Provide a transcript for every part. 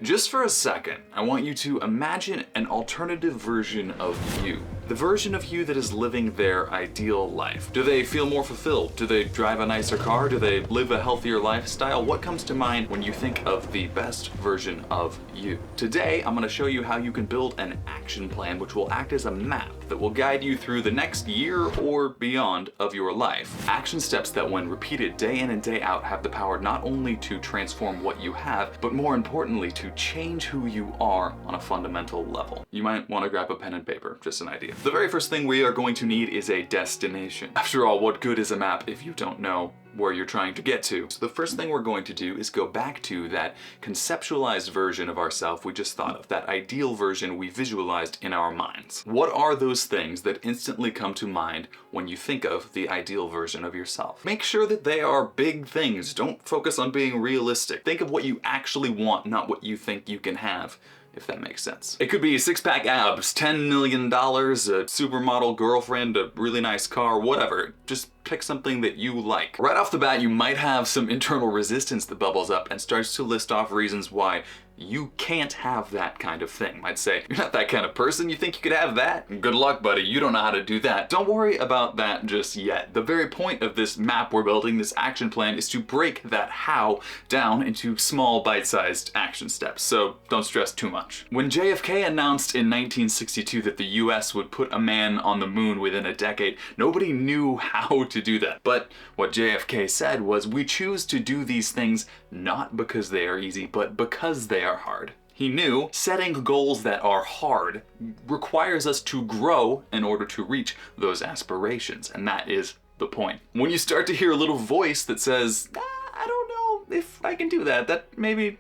Just for a second, I want you to imagine an alternative version of you. The version of you that is living their ideal life. Do they feel more fulfilled? Do they drive a nicer car? Do they live a healthier lifestyle? What comes to mind when you think of the best version of you? Today, I'm going to show you how you can build an action plan which will act as a map that will guide you through the next year or beyond of your life. Action steps that, when repeated day in and day out, have the power not only to transform what you have, but more importantly, to change who you are on a fundamental level. You might want to grab a pen and paper, just an idea. The very first thing we are going to need is a destination. After all, what good is a map if you don't know where you're trying to get to? So the first thing we're going to do is go back to that conceptualized version of ourselves we just thought of, that ideal version we visualized in our minds. What are those things that instantly come to mind when you think of the ideal version of yourself? Make sure that they are big things. Don't focus on being realistic. Think of what you actually want, not what you think you can have, if that makes sense. It could be six-pack abs, $10 million, a supermodel girlfriend, a really nice car, whatever. Just pick something that you like. Right off the bat, you might have some internal resistance that bubbles up and starts to list off reasons why you can't have that kind of thing. Might say, you're not that kind of person, you think you could have that? Good luck, buddy, you don't know how to do that. Don't worry about that just yet. The very point of this map we're building, this action plan, is to break that how down into small bite-sized action steps, so don't stress too much. When JFK announced in 1962 that the US would put a man on the moon within a decade, nobody knew how to do that. But what JFK said was, we choose to do these things not because they are easy, but because they are hard. He knew setting goals that are hard requires us to grow in order to reach those aspirations, and that is the point. When you start to hear a little voice that says, I don't know if I can do that,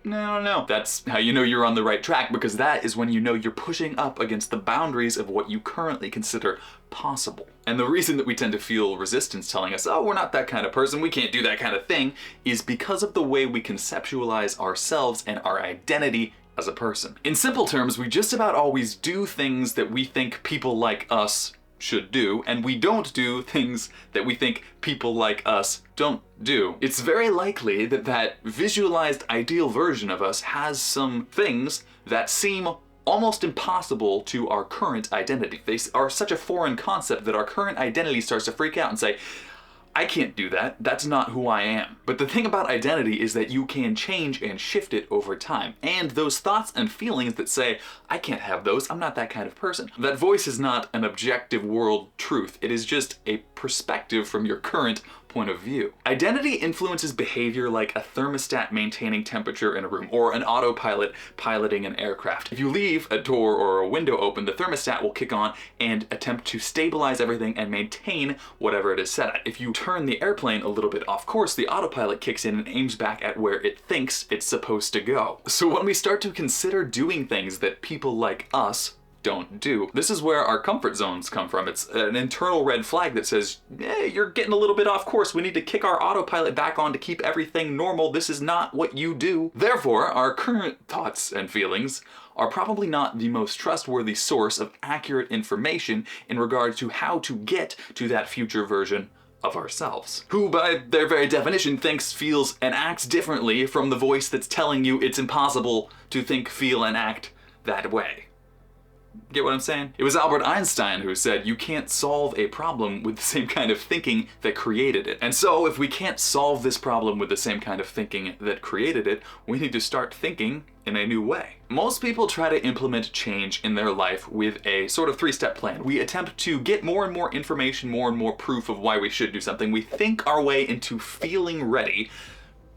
no. That's how you know you're on the right track, because that is when you know you're pushing up against the boundaries of what you currently consider possible. And the reason that we tend to feel resistance telling us, oh, we're not that kind of person, we can't do that kind of thing, is because of the way we conceptualize ourselves and our identity as a person. In simple terms, we just about always do things that we think people like us should do, and we don't do things that we think people like us don't do. It's very likely that that visualized ideal version of us has some things that seem almost impossible to our current identity. They are such a foreign concept that our current identity starts to freak out and say, I can't do that, that's not who I am. But the thing about identity is that you can change and shift it over time. And those thoughts and feelings that say, I can't have those, I'm not that kind of person. That voice is not an objective world truth, it is just a perspective from your current point of view. Identity influences behavior like a thermostat maintaining temperature in a room, or an autopilot piloting an aircraft. If you leave a door or a window open, the thermostat will kick on and attempt to stabilize everything and maintain whatever it is set at. If you turn the airplane a little bit off course, the autopilot kicks in and aims back at where it thinks it's supposed to go. So when we start to consider doing things that people like us don't do, this is where our comfort zones come from. It's an internal red flag that says, you're getting a little bit off course. We need to kick our autopilot back on to keep everything normal. This is not what you do. Therefore, our current thoughts and feelings are probably not the most trustworthy source of accurate information in regard to how to get to that future version of ourselves, who by their very definition thinks, feels, and acts differently from the voice that's telling you it's impossible to think, feel, and act that way. Get what I'm saying? It was Albert Einstein who said you can't solve a problem with the same kind of thinking that created it. And so if we can't solve this problem with the same kind of thinking that created it, we need to start thinking in a new way. Most people try to implement change in their life with a sort of three-step plan. We attempt to get more and more information, more and more proof of why we should do something. We think our way into feeling ready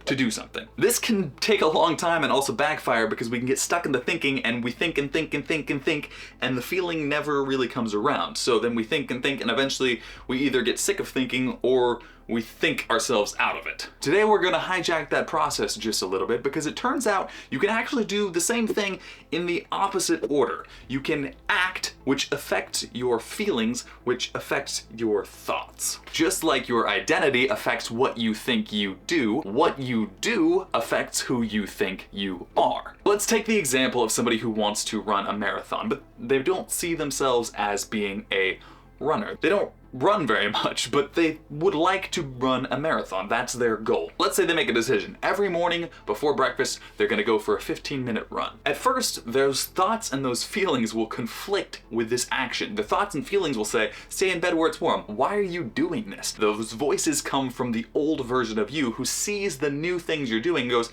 to do something. This can take a long time and also backfire because we can get stuck in the thinking, and we think and think and think and think, and the feeling never really comes around. So then we think and think, and eventually we either get sick of thinking or we think ourselves out of it. Today we're going to hijack that process just a little bit, because it turns out you can actually do the same thing in the opposite order. You can act, which affects your feelings, which affects your thoughts. Just like your identity affects what you think you do, what you do affects who you think you are. Let's take the example of somebody who wants to run a marathon, but they don't see themselves as being a runner. They don't run very much, but they would like to run a marathon. That's their goal. Let's say they make a decision. Every morning before breakfast, they're gonna go for a 15-minute run. At first, those thoughts and those feelings will conflict with this action. The thoughts and feelings will say, stay in bed where it's warm. Why are you doing this? Those voices come from the old version of you who sees the new things you're doing and goes,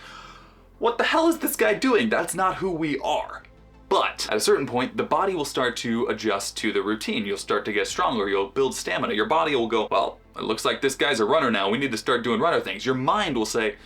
what the hell is this guy doing? That's not who we are. But at a certain point, the body will start to adjust to the routine. You'll start to get stronger, you'll build stamina. Your body will go, well, it looks like this guy's a runner now. We need to start doing runner things. Your mind will say,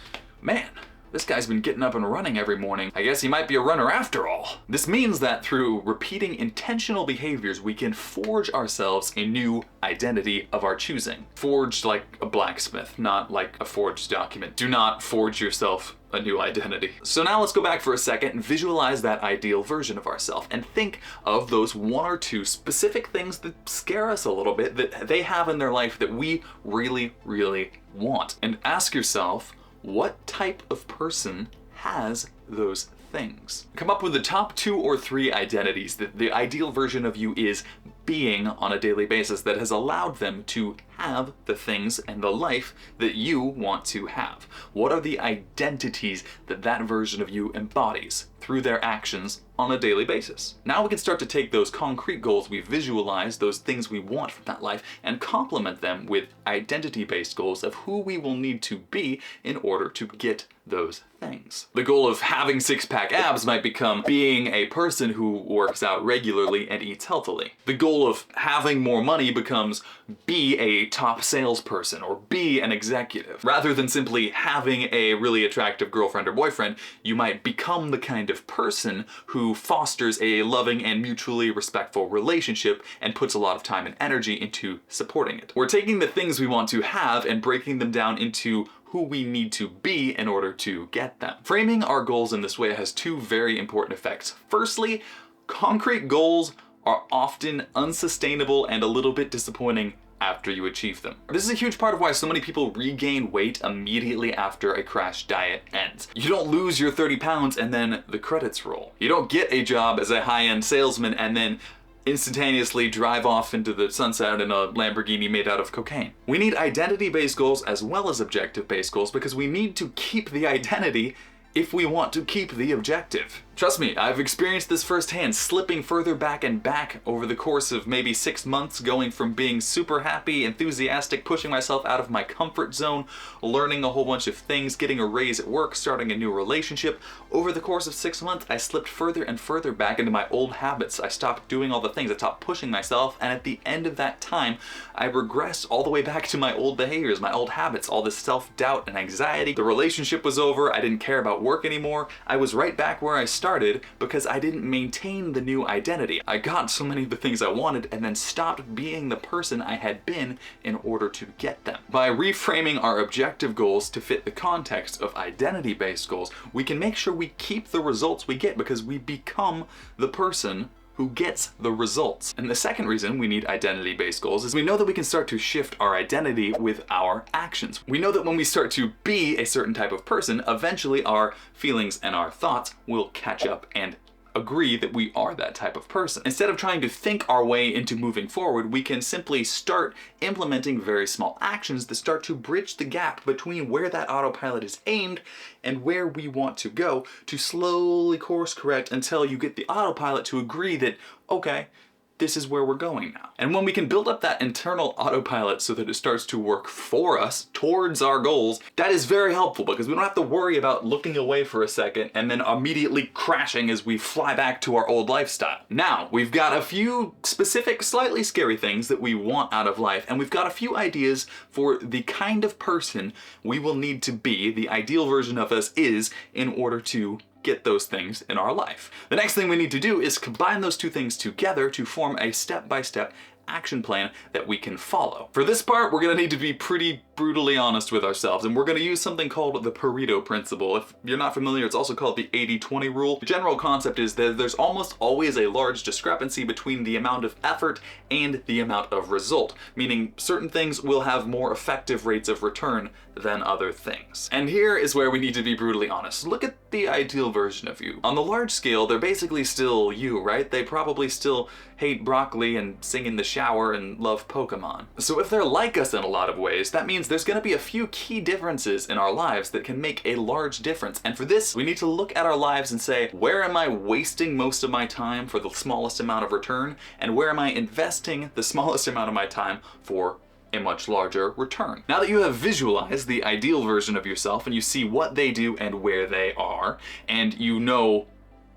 man, this guy's been getting up and running every morning. I guess he might be a runner after all. This means that through repeating intentional behaviors, we can forge ourselves a new identity of our choosing. Forged like a blacksmith, not like a forged document. Do not forge yourself a new identity. So now let's go back for a second and visualize that ideal version of ourselves and think of those one or two specific things that scare us a little bit that they have in their life that we really, really want. And ask yourself, what type of person has those things? Come up with the top 2 or 3 identities that the ideal version of you is being on a daily basis that has allowed them to have the things and the life that you want to have. What are the identities that that version of you embodies through their actions on a daily basis? Now we can start to take those concrete goals we visualize, those things we want from that life, and complement them with identity-based goals of who we will need to be in order to get those things. The goal of having six-pack abs might become being a person who works out regularly and eats healthily. The goal of having more money becomes be a top salesperson or be an executive. Rather than simply having a really attractive girlfriend or boyfriend, you might become the kind of person who fosters a loving and mutually respectful relationship and puts a lot of time and energy into supporting it. We're taking the things we want to have and breaking them down into who we need to be in order to get them. Framing our goals in this way has 2 very important effects. Firstly, concrete goals are often unsustainable and a little bit disappointing after you achieve them. This is a huge part of why so many people regain weight immediately after a crash diet ends. You don't lose your 30 pounds and then the credits roll. You don't get a job as a high-end salesman and then instantaneously drive off into the sunset in a Lamborghini made out of cocaine. We need identity-based goals as well as objective-based goals because we need to keep the identity if we want to keep the objective. Trust me, I've experienced this firsthand, slipping further back and back over the course of maybe 6 months, going from being super happy, enthusiastic, pushing myself out of my comfort zone, learning a whole bunch of things, getting a raise at work, starting a new relationship. Over the course of 6 months, I slipped further and further back into my old habits. I stopped doing all the things, I stopped pushing myself, and at the end of that time, I regressed all the way back to my old behaviors, my old habits, all this self-doubt and anxiety. The relationship was over, I didn't care about work anymore. I was right back where I started because I didn't maintain the new identity. I got so many of the things I wanted and then stopped being the person I had been in order to get them. By reframing our objective goals to fit the context of identity-based goals, we can make sure we keep the results we get because we become the person who gets the results. And the second reason we need identity-based goals is we know that we can start to shift our identity with our actions. We know that when we start to be a certain type of person, eventually our feelings and our thoughts will catch up and agree that we are that type of person. Instead of trying to think our way into moving forward, we can simply start implementing very small actions that start to bridge the gap between where that autopilot is aimed and where we want to go, to slowly course correct until you get the autopilot to agree that, okay, this is where we're going now. And when we can build up that internal autopilot so that it starts to work for us towards our goals, that is very helpful because we don't have to worry about looking away for a second and then immediately crashing as we fly back to our old lifestyle. Now, we've got a few specific, slightly scary things that we want out of life, and we've got a few ideas for the kind of person we will need to be, the ideal version of us is, in order to get those things in our life. The next thing we need to do is combine those 2 things together to form a step-by-step action plan that we can follow. For this part, we're gonna need to be pretty brutally honest with ourselves, and we're gonna use something called the Pareto principle. If you're not familiar, it's also called the 80-20 rule. The general concept is that there's almost always a large discrepancy between the amount of effort and the amount of result, meaning certain things will have more effective rates of return than other things. And here is where we need to be brutally honest. Look at the ideal version of you. On the large scale, they're basically still you, right? They probably still hate broccoli and sing in the shower and love Pokemon. So if they're like us in a lot of ways, that means there's going to be a few key differences in our lives that can make a large difference. And for this, we need to look at our lives and say, where am I wasting most of my time for the smallest amount of return? And where am I investing the smallest amount of my time for a much larger return? Now that you have visualized the ideal version of yourself and you see what they do and where they are, and you know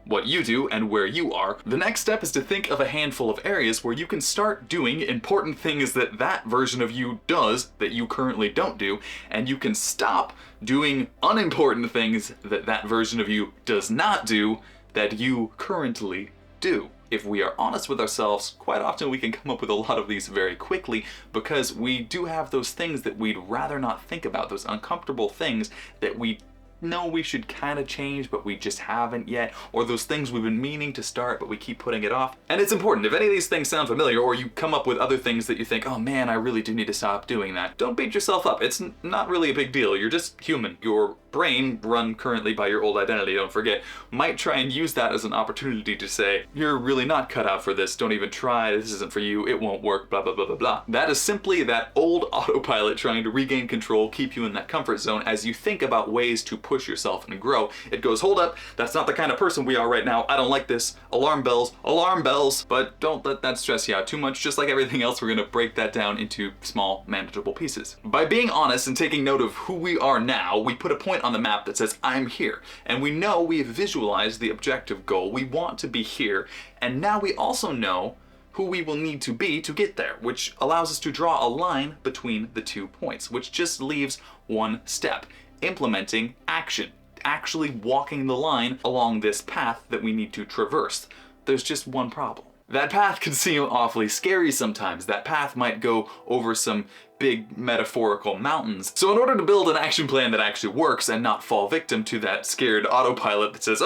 what you do and where you are, the next step is to think of a handful of areas where you can start doing important things that that version of you does that you currently don't do, and you can stop doing unimportant things that that version of you does not do that you currently do. If we are honest with ourselves, quite often we can come up with a lot of these very quickly because we do have those things that we'd rather not think about, those uncomfortable things that we know we should kind of change but we just haven't yet, or those things we've been meaning to start but we keep putting it off. And it's important, if any of these things sound familiar, or you come up with other things that you think, oh man, I really do need to stop doing that, don't beat yourself up. It's not really a big deal. You're just human. Your brain, run currently by your old identity, don't forget, might try and use that as an opportunity to say, you're really not cut out for this, don't even try, this isn't for you, it won't work, blah blah blah blah blah. That is simply that old autopilot trying to regain control, keep you in that comfort zone as you think about ways to push yourself and grow. It goes, hold up, that's not the kind of person we are right now, I don't like this, alarm bells, but don't let that stress you out too much. Just like everything else, we're gonna break that down into small, manageable pieces. By being honest and taking note of who we are now, we put a point on the map that says, I'm here. And we know we've visualized the objective goal. We want to be here. And now we also know who we will need to be to get there, which allows us to draw a line between the 2 points, which just leaves one step: implementing action. Actually walking the line along this path that we need to traverse. There's just one problem. That path can seem awfully scary sometimes. That path might go over some big metaphorical mountains. So in order to build an action plan that actually works and not fall victim to that scared autopilot that says,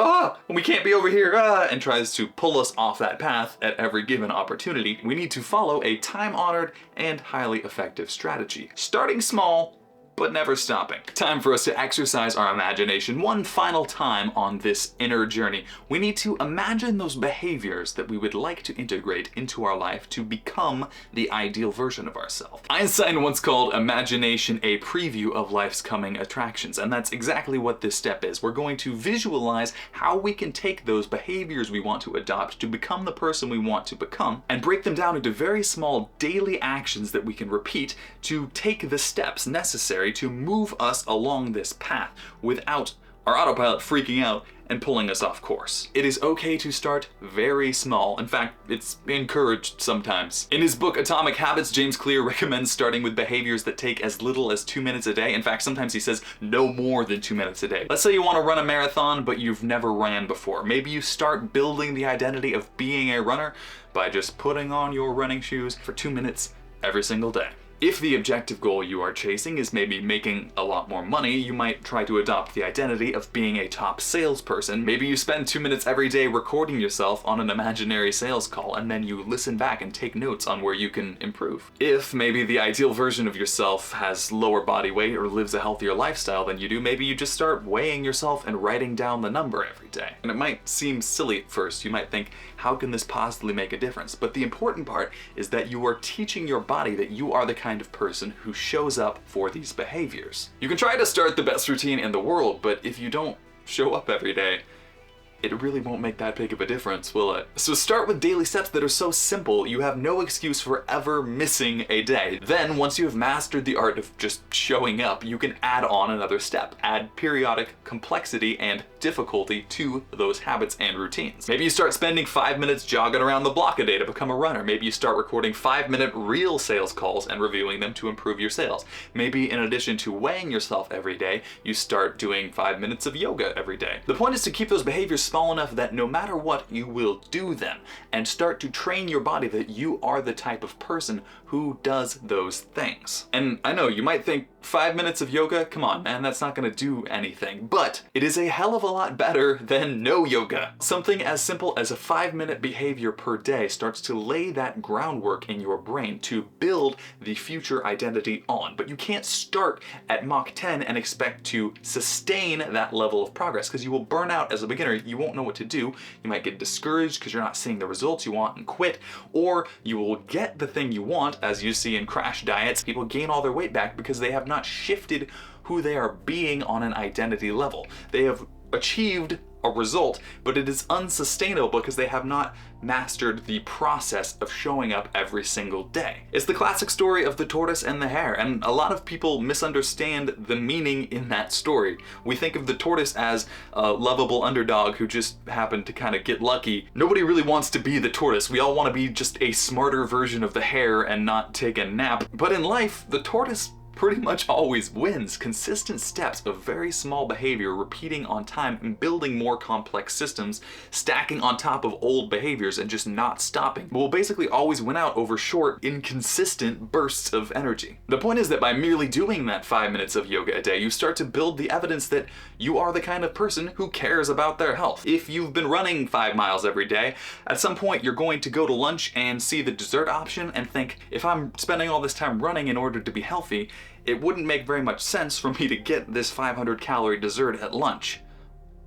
we can't be over here, and tries to pull us off that path at every given opportunity, we need to follow a time-honored and highly effective strategy. Starting small, but never stopping. Time for us to exercise our imagination one final time on this inner journey. We need to imagine those behaviors that we would like to integrate into our life to become the ideal version of ourselves. Einstein once called imagination a preview of life's coming attractions, and that's exactly what this step is. We're going to visualize how we can take those behaviors we want to adopt to become the person we want to become, and break them down into very small daily actions that we can repeat to take the steps necessary to move us along this path without our autopilot freaking out and pulling us off course. It is okay to start very small. In fact, it's encouraged sometimes. In his book Atomic Habits, James Clear recommends starting with behaviors that take as little as 2 minutes a day. In fact, sometimes he says no more than 2 minutes a day. Let's say you want to run a marathon, but you've never ran before. Maybe you start building the identity of being a runner by just putting on your running shoes for 2 minutes every single day. If the objective goal you are chasing is maybe making a lot more money, you might try to adopt the identity of being a top salesperson. Maybe you spend 2 minutes every day recording yourself on an imaginary sales call, and then you listen back and take notes on where you can improve. If maybe the ideal version of yourself has lower body weight or lives a healthier lifestyle than you do, maybe you just start weighing yourself and writing down the number every day. And it might seem silly at first. You might think, how can this possibly make a difference? But the important part is that you are teaching your body that you are the kind of person who shows up for these behaviors. You can try to start the best routine in the world, but if you don't show up every day, it really won't make that big of a difference, will it? So start with daily steps that are so simple you have no excuse for ever missing a day. Then, once you have mastered the art of just showing up, you can add on another step. Add periodic complexity and difficulty to those habits and routines. Maybe you start spending 5 minutes jogging around the block a day to become a runner. Maybe you start recording 5-minute real sales calls and reviewing them to improve your sales. Maybe in addition to weighing yourself every day, you start doing 5 minutes of yoga every day. The point is to keep those behaviors small enough that no matter what, you will do them, and start to train your body that you are the type of person who does those things. And I know you might think, 5 minutes of yoga, come on man, that's not gonna do anything. But it is a hell of a lot better than no yoga. Something as simple as a 5-minute behavior per day starts to lay that groundwork in your brain to build the future identity on. But you can't start at Mach 10 and expect to sustain that level of progress, because you will burn out as a beginner. You won't know what to do. You might get discouraged because you're not seeing the results you want and quit, or you will get the thing you want, as you see in crash diets. People gain all their weight back because they have not shifted who they are being on an identity level. They have achieved a result, but it is unsustainable because they have not mastered the process of showing up every single day. It's the classic story of the tortoise and the hare, and a lot of people misunderstand the meaning in that story. We think of the tortoise as a lovable underdog who just happened to kind of get lucky. Nobody really wants to be the tortoise. We all want to be just a smarter version of the hare and not take a nap. But in life, the tortoise pretty much always wins. Consistent steps of very small behavior repeating on time and building more complex systems, stacking on top of old behaviors and just not stopping, will basically always win out over short, inconsistent bursts of energy. The point is that by merely doing that 5 minutes of yoga a day, you start to build the evidence that you are the kind of person who cares about their health. If you've been running 5 miles every day, at some point you're going to go to lunch and see the dessert option and think, if I'm spending all this time running in order to be healthy, it wouldn't make very much sense for me to get this 500-calorie dessert at lunch.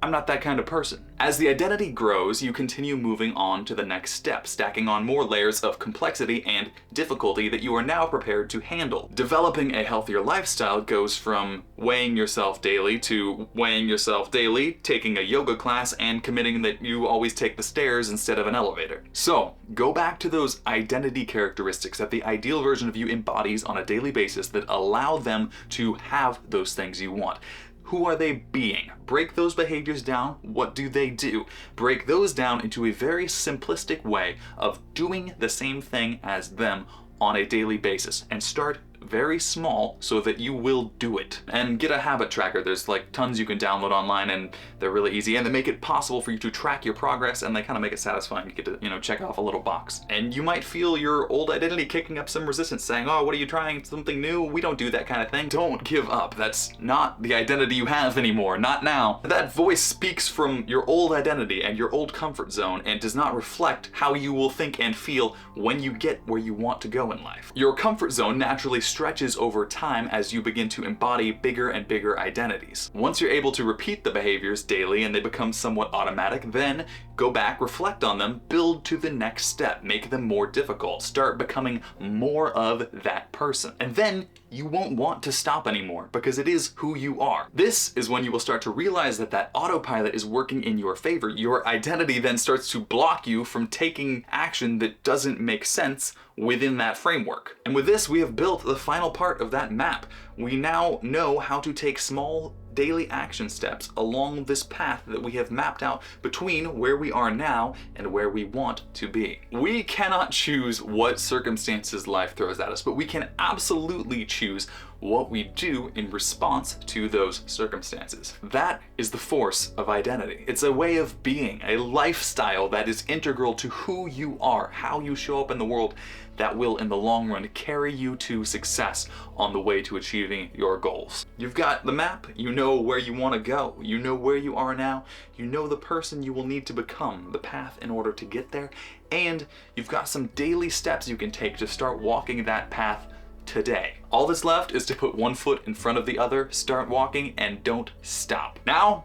I'm not that kind of person. As the identity grows, you continue moving on to the next step, stacking on more layers of complexity and difficulty that you are now prepared to handle. Developing a healthier lifestyle goes from weighing yourself daily to weighing yourself daily, taking a yoga class, and committing that you always take the stairs instead of an elevator. So, go back to those identity characteristics that the ideal version of you embodies on a daily basis that allow them to have those things you want. Who are they being? Break those behaviors down. What do they do? Break those down into a very simplistic way of doing the same thing as them on a daily basis, and start very small so that you will do it. And get a habit tracker. There's like tons you can download online, and they're really easy, and they make it possible for you to track your progress, and they kind of make it satisfying. You get to, check off a little box. And you might feel your old identity kicking up some resistance, saying, oh, what are you trying? Something new? We don't do that kind of thing. Don't give up. That's not the identity you have anymore. Not now. That voice speaks from your old identity and your old comfort zone, and does not reflect how you will think and feel when you get where you want to go in life. Your comfort zone naturally stretches over time as you begin to embody bigger and bigger identities. Once you're able to repeat the behaviors daily and they become somewhat automatic, then go back, reflect on them, build to the next step, make them more difficult, start becoming more of that person. And then you won't want to stop anymore because it is who you are. This is when you will start to realize that that autopilot is working in your favor. Your identity then starts to block you from taking action that doesn't make sense within that framework. And with this, we have built the final part of that map. We now know how to take small daily action steps along this path that we have mapped out between where we are now and where we want to be. We cannot choose what circumstances life throws at us, but we can absolutely choose what we do in response to those circumstances. That is the force of identity. It's a way of being, a lifestyle that is integral to who you are, how you show up in the world, that will in the long run carry you to success on the way to achieving your goals. You've got the map, you know where you want to go, you know where you are now, you know the person you will need to become, the path in order to get there, and you've got some daily steps you can take to start walking that path today. All that's left is to put one foot in front of the other, start walking, and don't stop. Now,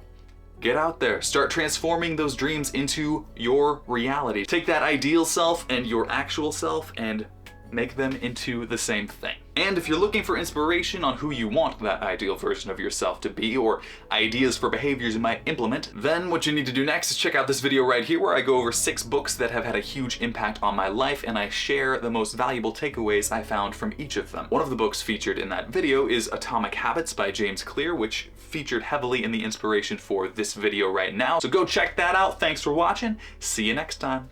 get out there, start transforming those dreams into your reality. Take that ideal self and your actual self and make them into the same thing. And if you're looking for inspiration on who you want that ideal version of yourself to be, or ideas for behaviors you might implement, then what you need to do next is check out this video right here where I go over 6 books that have had a huge impact on my life, and I share the most valuable takeaways I found from each of them. One of the books featured in that video is Atomic Habits by James Clear, which featured heavily in the inspiration for this video right now. So go check that out. Thanks for watching. See you next time.